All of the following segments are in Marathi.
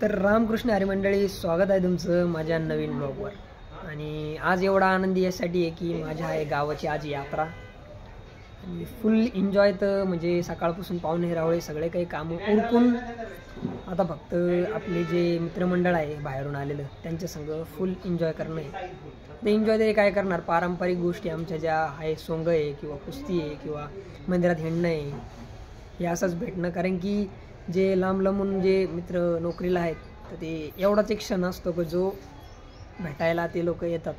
तर रामकृष्ण हरी मंडळी, स्वागत आहे तुमचं माझ्या नवीन ब्लॉगवर. आणि आज एवढा आनंदी यासाठी आहे की माझ्या आहे गावाची आज यात्रा आणि फुल एन्जॉय. तर म्हणजे सकाळपासून पाहुणे रावळे सगळे काही कामं उरकून आता फक्त आपले जे मित्रमंडळ आहे बाहेरून आलेलं त्यांच्या संग फुल एन्जॉय करणं आहे. ते एन्जॉय तरी काय करणार, पारंपरिक गोष्टी आमच्या ज्या आहे, सोंग आहे किंवा कुस्ती आहे किंवा मंदिरात हिंडणं आहे, हे असंच भेटणं. कारण की जे लांब लांबून जे मित्र नोकरीला आहेत तर ते एवढाच एक क्षण असतो की जो भेटायला ते लोक येतात.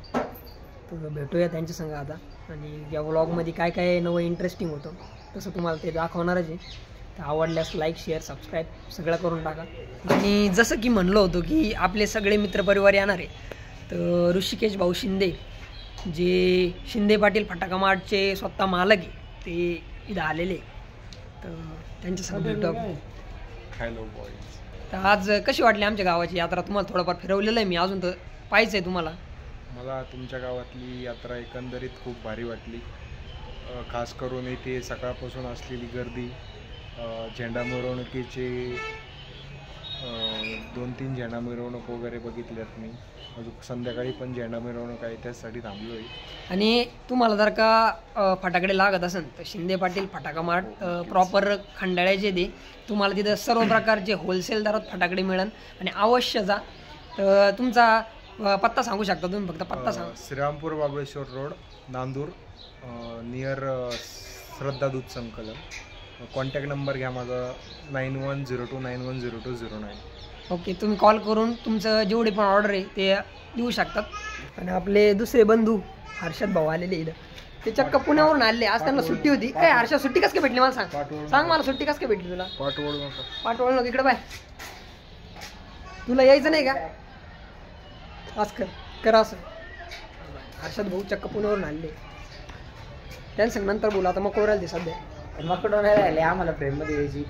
तर भेटूया त्यांच्या संग आता. आणि या व्लॉगमध्ये काय काय नवं इंटरेस्टिंग होतं तसं तुम्हाला ते दाखवणारच आहे. तर आवडल्यास लाईक शेअर सबस्क्राईब सगळं करून टाका. आणि जसं की म्हणलं होतं की आपले सगळे मित्रपरिवार येणार आहे, तर ऋषिकेश भाऊ शिंदे जे शिंदे पाटील फटाका मार्टचे स्वतः मालक आहे ते इथं आलेले. तर त्यांच्यासंग भेटू. Hello boys. तर आज कशी वाटली आमच्या गावाची यात्रा? तुम्हाला थोडंफार फिरवलेलं आहे मी, अजून तर पाहिजे आहे तुम्हाला. मला तुमच्या गावातली यात्रा एकंदरीत खूप भारी वाटली. खास करून इथे सकाळपासून असलेली गर्दी, झेंडा मिरवणुकीचे 2-3 झेंडा मिरवणूक वगैरे बघितल्यात मी. अजून संध्याकाळी पण झेंडा मिरवणूक आहे, त्यासाठी थांबलो आहे. आणि तुम्हाला जर का फटाकडे लागत असेल तर शिंदे पाटील फटाका मार्ट प्रॉपर खंडाळ्याचे दे. तुम्हाला तिथं सर्व प्रकारचे होलसेल दरात फटाकडे मिळेल. आणि अवश्य जा. तर तुमचा पत्ता सांगू शकता तुम्ही? फक्त पत्ता सांगा. श्रीरामपूर बाबळेश्वर रोड, नांदूर, नियर श्रद्धा दूध संकलन. कॉन्टॅक्ट नंबर घ्या माझा 9102910209. ओके, तुम्ही कॉल करून तुमचं जेवढे पण ऑर्डर आहे ते देऊ शकतात. आणि आपले दुसरे बंधू हर्षद भाऊ आलेले इथं, ते चक्क पुण्यावरून आले. आज त्यांना सुट्टी होती. काय हर्षद, सुट्टी कसं काय भेटली मला सांग मला सुट्टी कसं काय भेटली तुला? पाठवळ नको इकडे बाय. तुला यायचं नाही का? आज कर असं. हर्षद भाऊ चक्क पुण्यावरून आले. त्यांचं नंतर बोला. आता मग कोरायला ते सध्या आम्हाला फ्रेम मध्ये यायची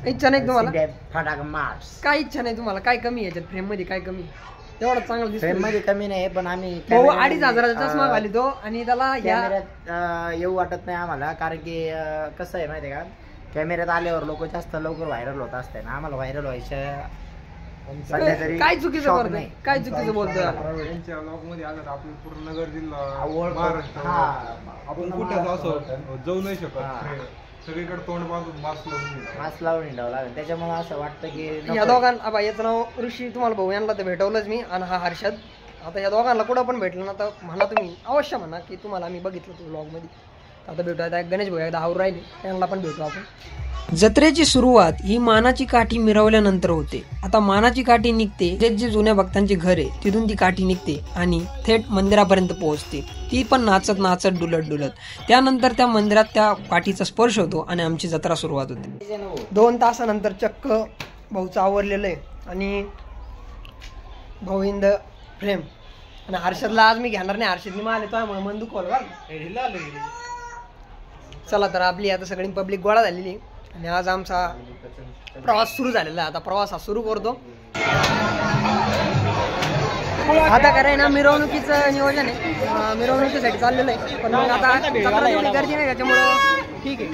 इच्छा नाही तुम्हाला? फटाका मार्च काय इच्छा नाही तुम्हाला? काय कमी आहे याच्यात? फ्रेम मध्ये काय कमी? एवढं चांगलं दिसतं. फ्रेम मध्ये कमी नाही, पण आम्ही 2,500 चष्मा घाली तो. आणि त्याला कॅमेऱ्यात येऊ वाटत नाही आम्हाला. कारण की कसं आहे माहिती आहे का, कॅमेऱ्यात आल्यावर लोक जास्त लवकर व्हायरल होत असते ना. आम्हाला व्हायरल व्हायचं काय चुकीचं करतोय? काय चुकीचं बोलतोय? यांच्या ब्लॉग मध्ये आलं आपलं पूर्ण नगर जिल्हा, आपण कुठे जाऊ नाही शकत. सगळीकडे तोंड बांधून मास्क लावून हिंडावं लागेल. त्याच्यामुळे असं वाटतं की या दोघांना, याचं नाव ऋषी, तुम्हाला भाऊ यांना तर भेटवलंच मी, आणि हा हर्षद. आता या दोघांना कुठं पण भेटलं ना तर म्हणा, तुम्ही अवश्य म्हणा की तुम्हाला आम्ही बघितलं तो ब्लॉगमध्ये. आता भेटू. आता गणेश भाऊ एकदा आवर राहिले, त्यांना पण भेटू आपण. जत्रेची सुरुवात ही मानाची काठी मिरवल्यानंतर होते. आता मानाची काठी निघते, जे जुन्या भक्तांचे घर आहे तिथून ती काठी निघते आणि थेट मंदिरापर्यंत पोहोचते. ती पण नाचत नाचत डुलत. त्यानंतर त्या मंदिरात त्या काठीचा स्पर्श होतो आणि आमची जत्रा सुरुवात होते. 2 तासानंतर चक्क भाऊचं आवरलेलं आहे आणि भाऊ इन द फ्रेम. आणि हर्षदला आज मी घेणार नाही. हर्षदनी मला तो मन दुखवलं. चला, तर आपली आता सगळी पब्लिक गोळा झालेली आणि आज आमचा प्रवास सुरू झालेला आहे. आता प्रवास हा सुरू करतो. आता काय ना, मिरवणुकीचं नियोजन आहे. मिरवणुकीसाठी चाललेलं आहे, पण मग आता जत्रा एवढी गर्दी नाही त्याच्यामुळं ठीक आहे.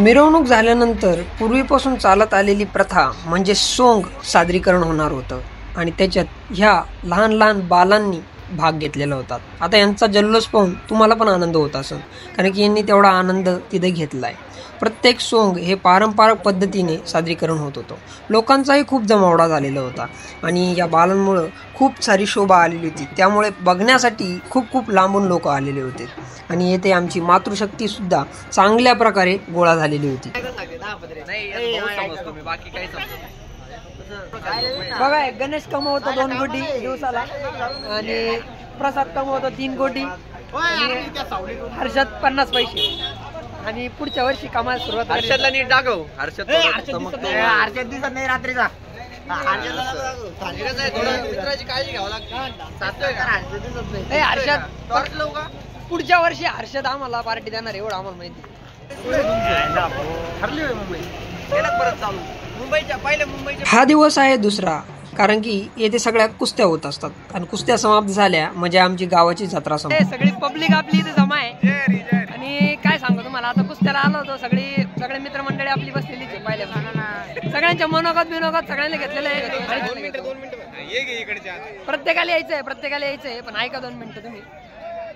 मिरवणूक झाल्यानंतर पूर्वीपासून चालत आलेली प्रथा म्हणजे सोंग सादरीकरण होणार होतं. आणि त्याच्यात ह्या लहान लहान बालांनी भाग घेतलेला होता. आता यांचा जल्लोष पाहून तुम्हाला पण आनंद होत असेल, कारण की यांनी तेवढा आनंद तिथे घेतलाय. प्रत्येक सोंग हे पारंपरिक पद्धतीने सादरीकरण होत होतं. लोकांचाही खूप जमावडा झालेला होता आणि या बालांमुळं खूप सारी शोभा आलेली होती. त्यामुळे बघण्यासाठी खूप लांबून लोक आलेले होते. आणि येथे आमची मातृशक्ती सुद्धा चांगल्या प्रकारे गोळा झालेली होती. बघा, गणेश कमवतो 2 कोटी दिवसाला आणि प्रसाद कमवतो 3 कोटी आणि हर्षद 50 पैसे. आणि पुढच्या वर्षी कमायला सुरुवात. हर्षदला नीट दाखव. हर्षद दिसत नाही रात्रीचा. मित्राची काळजी घ्यावं लागते. हर्षद पुढच्या वर्षी हर्षद आम्हाला पार्टी देणार, एवढं आम्हाला माहिती. ठरली होय मुंबई, गेलं परत चालू. मुंबईच्या हा दिवस आहे दुसरा, कारण की येथे सगळ्या कुस्त्या होत असतात. आणि कुस्त्या समाप्त झाल्या म्हणजे आमची गावाची जत्रा संपली. सगळी पब्लिक आपली इथे जमा आहे. आणि काय सांगू तुम्हाला, आता कुस्त्याला आलो होतो, सगळी सगळे मित्रमंडळी आपली बसलेलीच आहे पहिल्यापासून. सगळ्यांच्या मनोगत बिनोगत सगळ्यांना घेतलेलं आहे. प्रत्येकाला यायचंय पण ऐका 2 मिनिटं तुम्ही.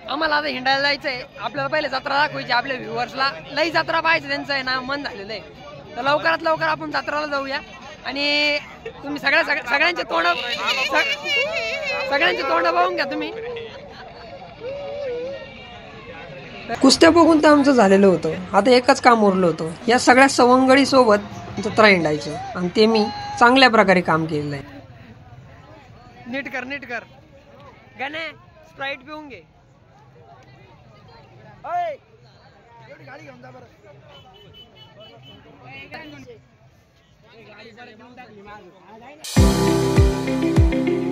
आम्हाला आता हिंडायला जायचंय. आपल्याला पहिले जत्रा दाखवायची आपल्या व्ह्युअर्सला. लई जत्रा पाहायचं त्यांचं आहे ना मन झालेलं आहे. तर लवकरात लवकर आपण जत्राला जाऊया. आणि तुम्ही सगळ्यांचे तोंड बघून घ्या तुम्ही. कुस्त्या बघून तर आमचं झालेलं होतं. आता एकच काम उरलं होतं, या सगळ्या सवंगडी सोबत जत्रा हिंडायचं. आणि ते मी चांगल्या प्रकारे काम केलेलं आहे. नीट कर गाणे स्प्राईट पिऊन घे. गाडी घेऊन जा बरं. गाडी